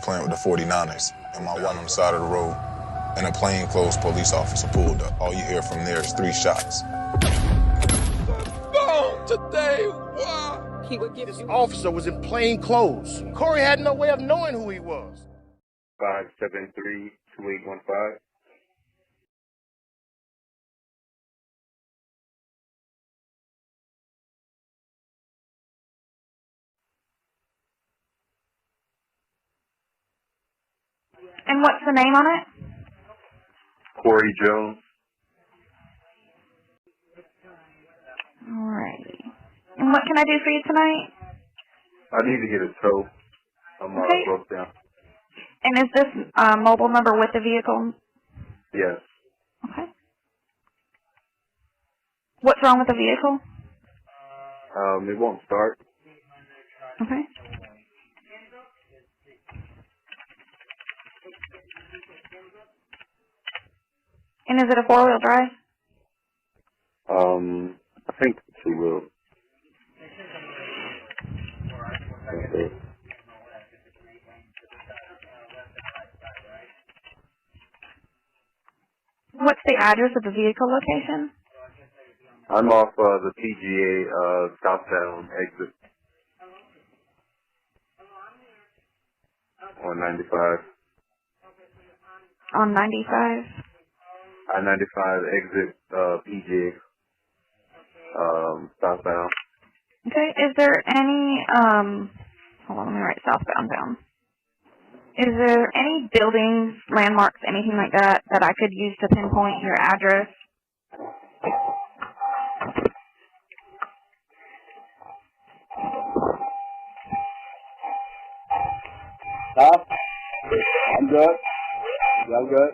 playing with the 49ers, and my one on the side of the road, and a plainclothes police officer pulled up. All you hear from there is 3 shots. Gone today, why? He would give This officer was in plain clothes. Corey had no way of knowing who he was. 573-2815. And what's the name on it? Corey Jones. Alrighty. And what can I do for you tonight? I need to get a tow. I'm broke down. And is this mobile number with the vehicle? Yes. Okay. What's wrong with the vehicle? It won't start. Okay. And is it a 4-wheel drive? I think 2-wheel. Okay. What's the address of the vehicle location? I'm off the PGA southbound exit on 95. On 95? I-95 exit PGA southbound. Okay, is there any, hold on, let me write southbound down. Is there any buildings, landmarks, anything like that, that I could use to pinpoint your address? Stop. I'm good. Yeah, I'm good.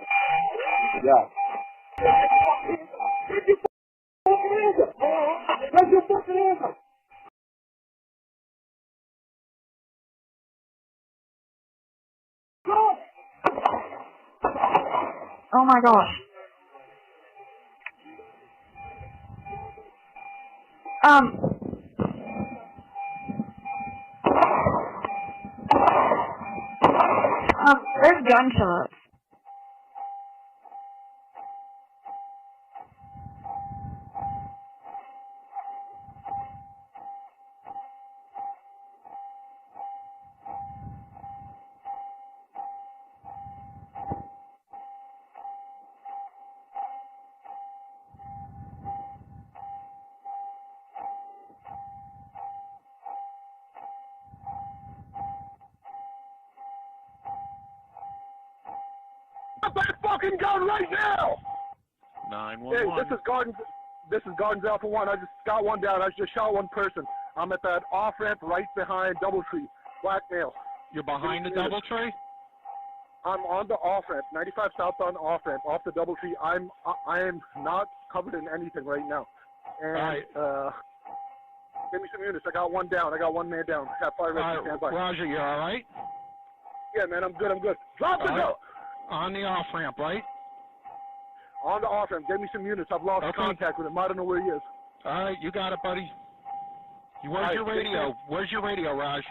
Yeah. Get your fucking hands up. Oh my gosh. There's gunshots. Stop that fucking gun right now! 911. Hey, this is Gardens Alpha 1. I just got one down. I just shot one person. I'm at that off-ramp right behind Doubletree. Black male. You're behind the Doubletree? I'm on the off-ramp, 95 southbound off-ramp, off the Doubletree. I am not covered in anything right now. And, give me some units. I got one down. I got one man down. Have 5 ready to stand by. Roger, you all right? Yeah, man, I'm good. Drop the gun! On the off-ramp, right? On the off-ramp. Get me some units. I've lost contact with him. I don't know where he is. All right, you got it, buddy. Where's your radio? Where's your radio, Raj?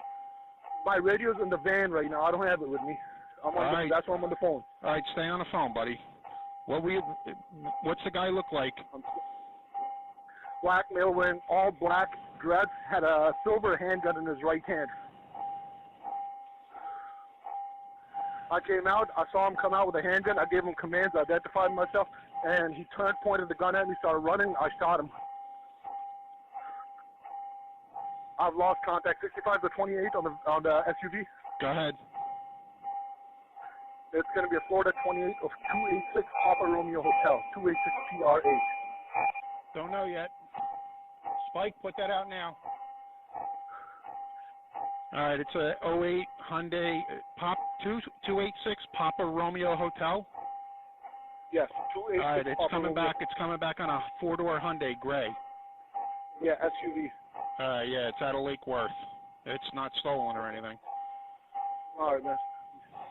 My radio's in the van right now. I don't have it with me. That's why I'm on the phone. All right, stay on the phone, buddy. What's the guy look like? Black male wearing all black dress, had a silver handgun in his right hand. I came out, I saw him come out with a handgun, I gave him commands, I identified myself, and he turned, pointed the gun at me, started running, I shot him. I've lost contact, 65 to 28 on the SUV. Go ahead. It's going to be a Florida 28 of 286 Papa Romeo Hotel, 286 PRH. Don't know yet. Spike, put that out now. All right, it's a 08 Hyundai 286 Papa Romeo Hotel. Yes, 286. All right, it's coming back on a 4-door Hyundai gray. Yeah, SUV. Yeah, it's out of Lake Worth. It's not stolen or anything. All right, man.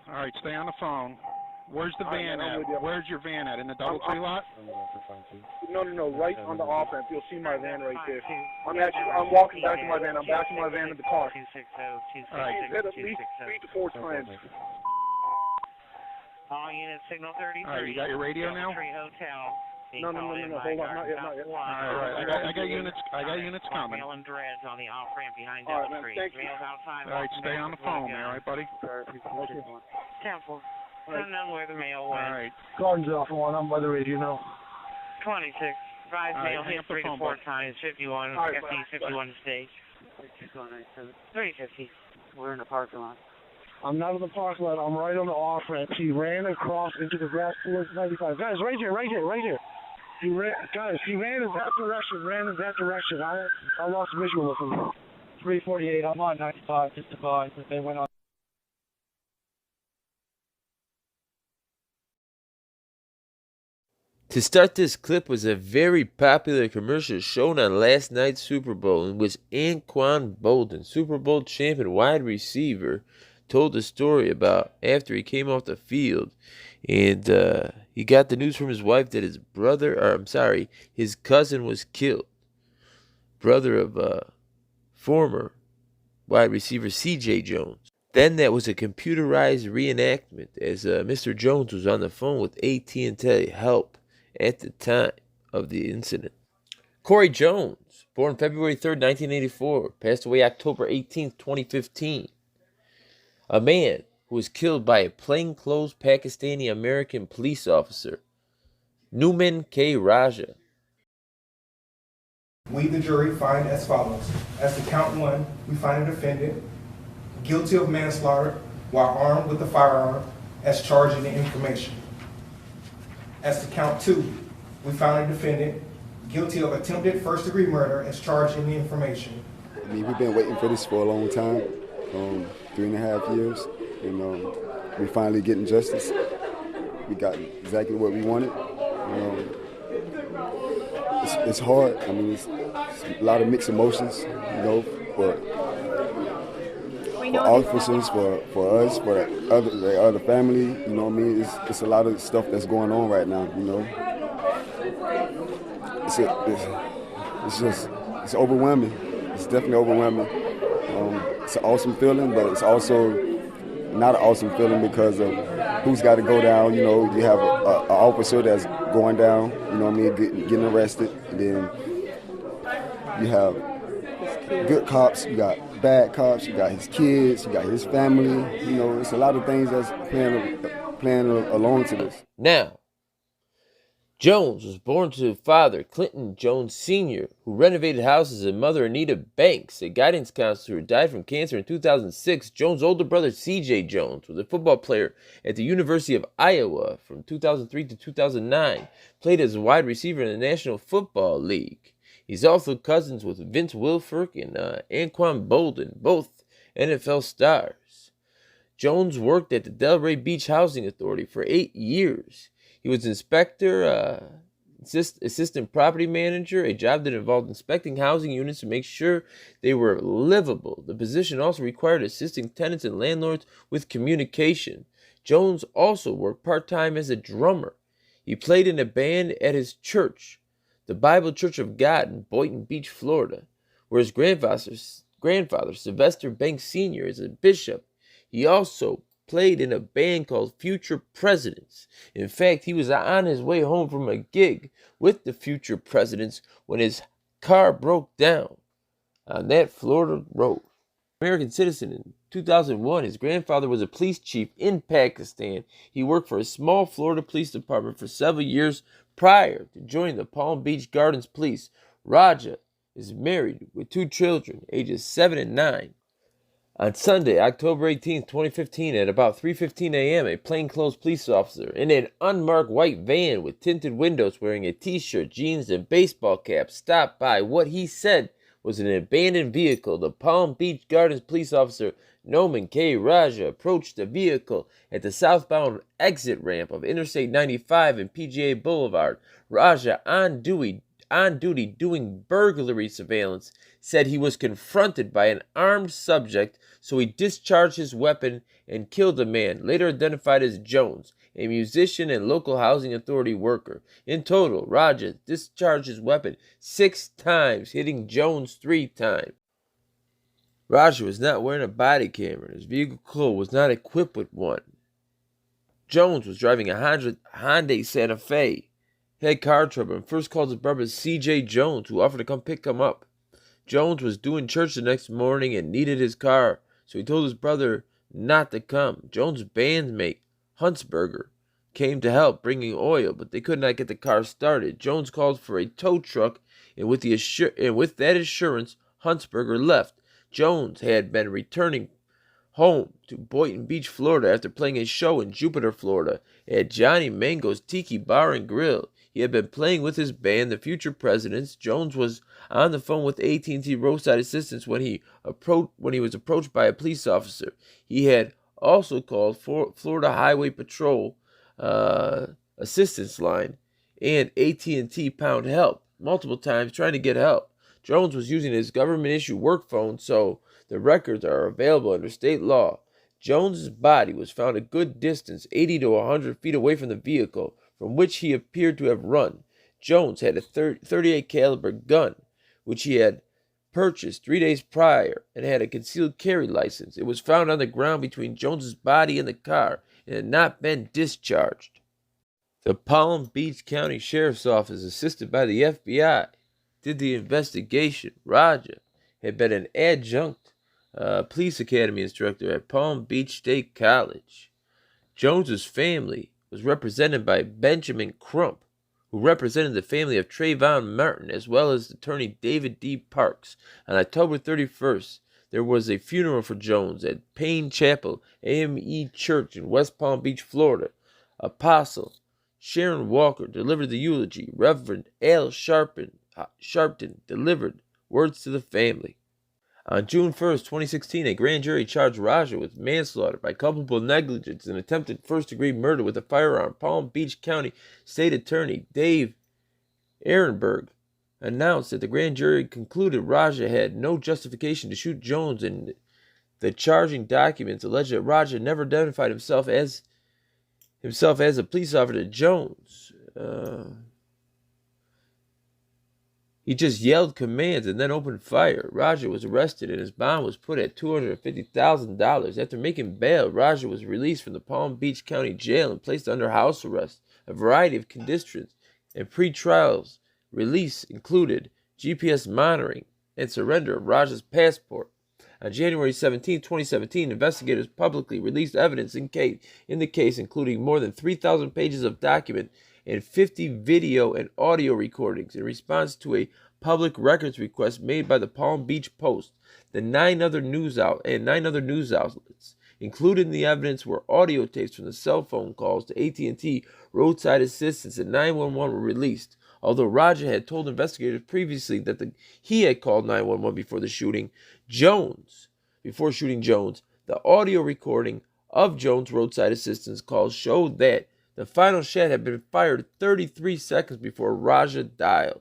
All right, stay on the phone. Where's the van at? Where's your van at? In the Doubletree lot? No, right on the off-ramp. You'll see my van right there. I'm walking back to my van. I'm back to my van in the car. All right. Hit at least 3 to 4 times. All units, signal 33. All right, you got your radio now? Hotel. No, hold on, not yet. All right, I got units coming. Mail and dreads on the off ramp behind All right, Devil man, Street. thank you. Mail's outside. All right, stay on the phone, all right, buddy? Temple. Unknown where the mail All went. right. Gardens off one. I'm by the radio now. 26. Rise All mail right, hang hit up the 3 to phone, 4 bud. times. 51. All right, FD 51 stage. 350. We're in the parking lot. I'm not in the parking lot. I'm right on the off ramp. He ran across into the grass towards 95. Guys, right here. He ran in that direction. I lost visual of him. 348. I'm on 95. Just advised that they went on. To start this clip was a very popular commercial shown on last night's Super Bowl in which Anquan Boldin, Super Bowl champion wide receiver, told a story about after he came off the field and he got the news from his wife that his cousin was killed. Brother of former wide receiver C.J. Jones. Then that was a computerized reenactment as Mr. Jones was on the phone with AT&T Help at the time of the incident. Corey Jones, born February 3rd, 1984, passed away October 18th, 2015. A man who was killed by a plainclothes Pakistani-American police officer, Numan K. Raja. We, the jury, find as follows. As to count one, we find a defendant guilty of manslaughter while armed with a firearm as charged in the information. As to count two, we found a defendant guilty of attempted first-degree murder as charged in the information. I mean, we've been waiting for this for a long time, 3.5 years, and we're finally getting justice. We got exactly what we wanted. It's hard. I mean, it's a lot of mixed emotions, for officers, for us, for the other family. You know what I mean? It's a lot of stuff that's going on right now. It's overwhelming. It's definitely overwhelming. It's an awesome feeling, but it's also not an awesome feeling because of who's got to go down. You have an officer that's going down, getting arrested. And then you have good cops, you got bad cops, you got his kids, you got his family. It's a lot of things that's playing along to this. Now, Jones was born to father Clinton Jones Sr., who renovated houses, and mother Anita Banks, a guidance counselor who died from cancer in 2006. Jones' older brother C.J. Jones was a football player at the University of Iowa from 2003 to 2009, played as a wide receiver in the National Football League. He's also cousins with Vince Wilfork and Anquan Boldin, both NFL stars. Jones worked at the Delray Beach Housing Authority for 8 years. He was inspector, assistant property manager, a job that involved inspecting housing units to make sure they were livable. The position also required assisting tenants and landlords with communication. Jones also worked part-time as a drummer. He played in a band at his church, the Bible Church of God in Boynton Beach, Florida, where his grandfather, Sylvester Banks Sr., is a bishop. He also played in a band called Future Presidents. In fact, he was on his way home from a gig with the Future Presidents when his car broke down on that Florida road. American citizen in 2001, his grandfather was a police chief in Pakistan. He worked for a small Florida police department for several years prior to joining the Palm Beach Gardens Police. Raja is married with 2 children, ages 7 and 9. On Sunday, October 18, 2015, at about 3:15 a.m., a plainclothes police officer in an unmarked white van with tinted windows wearing a t-shirt, jeans, and baseball cap stopped by what he said was an abandoned vehicle. The Palm Beach Gardens police officer, Numan K. Raja, approached the vehicle at the southbound exit ramp of Interstate 95 and PGA Boulevard. Raja, on duty doing burglary surveillance, said he was confronted by an armed subject, so he discharged his weapon and killed a man, later identified as Jones, a musician and local housing authority worker. In total, Raja discharged his weapon 6 times, hitting Jones 3 times. Raja was not wearing a body camera, and his vehicle was not equipped with one. Jones was driving a Hyundai Santa Fe, had car trouble, and first called his brother C.J. Jones, who offered to come pick him up. Jones was doing church the next morning and needed his car, so he told his brother not to come. Jones' bandmate, Huntsberger, came to help, bringing oil, but they could not get the car started. Jones called for a tow truck, and with that assurance, Huntsberger left. Jones had been returning home to Boynton Beach, Florida, after playing a show in Jupiter, Florida, at Johnny Mango's Tiki Bar and Grill. He had been playing with his band, the Future Presidents. Jones was on the phone with AT&T roadside assistance when he was approached by a police officer. He had also called Florida Highway Patrol assistance line and AT&T pound help multiple times trying to get help. Jones was using his government-issued work phone, so the records are available under state law. Jones's body was found a good distance, 80 to 100 feet away from the vehicle from which he appeared to have run. Jones had a .38 caliber gun, which he had purchased 3 days prior, and had a concealed carry license. It was found on the ground between Jones's body and the car, and had not been discharged. The Palm Beach County Sheriff's Office, assisted by the FBI, did the investigation. Raja had been an adjunct police academy instructor at Palm Beach State College. Jones's family was represented by Benjamin Crump, who represented the family of Trayvon Martin, as well as attorney David D. Parks. On October 31st, there was a funeral for Jones at Payne Chapel AME Church in West Palm Beach, Florida. Apostle Sharon Walker delivered the eulogy. Reverend Al Sharpton delivered words to the family. On June 1st, 2016, a grand jury charged Raja with manslaughter by culpable negligence and attempted first-degree murder with a firearm. Palm Beach County State Attorney Dave Ehrenberg announced that the grand jury concluded Raja had no justification to shoot Jones, and the charging documents allege that Raja never identified himself as a police officer to Jones. He just yelled commands and then opened fire. Raja was arrested and his bond was put at $250,000. After making bail, Raja was released from the Palm Beach County Jail and placed under house arrest. A variety of conditions and pre-trials release included GPS monitoring and surrender of Raja's passport. On January 17, 2017, investigators publicly released evidence in the case, including more than 3,000 pages of document and 50 video and audio recordings, in response to a public records request made by the Palm Beach Post. The nine other news outlets. Included in the evidence were audio tapes from the cell phone calls to AT&T roadside assistance and 911 were released. Although Raja had told investigators previously that he had called 911 before shooting Jones, the audio recording of Jones' roadside assistance calls showed that the final shot had been fired 33 seconds before Raja dialed.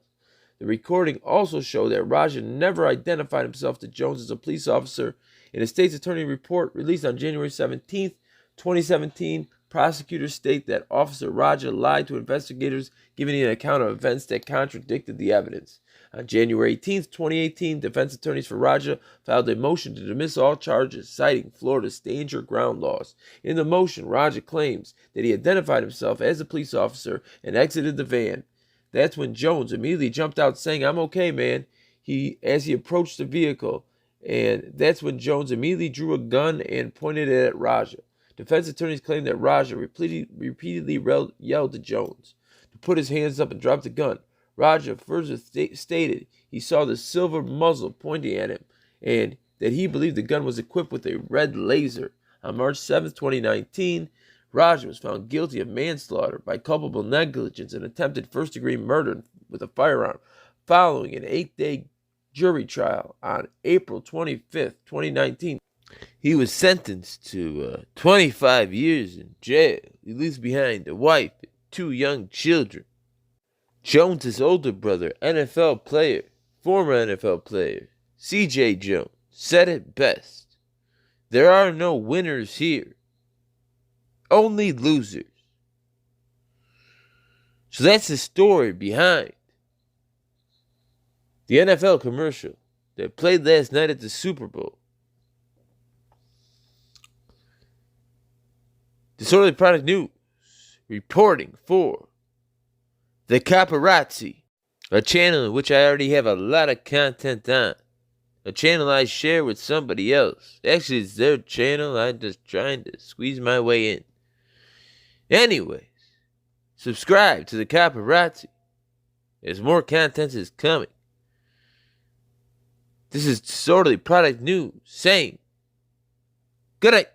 The recording also showed that Raja never identified himself to Jones as a police officer. In a state's attorney report released on January 17, 2017, prosecutors state that Officer Raja lied to investigators, giving an account of events that contradicted the evidence. On January 18, 2018, defense attorneys for Raja filed a motion to dismiss all charges, citing Florida's danger ground laws. In the motion, Raja claims that he identified himself as a police officer and exited the van. That's when Jones immediately jumped out saying, "I'm okay, man," as he approached the vehicle. And that's when Jones immediately drew a gun and pointed it at Raja. Defense attorneys claim that Raja repeatedly yelled to Jones to put his hands up and drop the gun. Raja further stated he saw the silver muzzle pointing at him and that he believed the gun was equipped with a red laser. On March 7, 2019, Raja was found guilty of manslaughter by culpable negligence and attempted first-degree murder with a firearm, following an 8-day jury trial on April 25, 2019. He was sentenced to 25 years in jail. He leaves behind a wife and 2 young children. Jones's older brother, former NFL player, C.J. Jones, said it best: "There are no winners here, only losers." So that's the story behind the NFL commercial that played last night at the Super Bowl. Disorderly Product News. reporting for the Cop-Arazzi, a channel in which I already have a lot of content on. A channel I share with somebody else. Actually, it's their channel. I'm just trying to squeeze my way in. Anyways, subscribe to the Cop-Arazzi, as more content is coming. This is Disorderly Product News saying good night.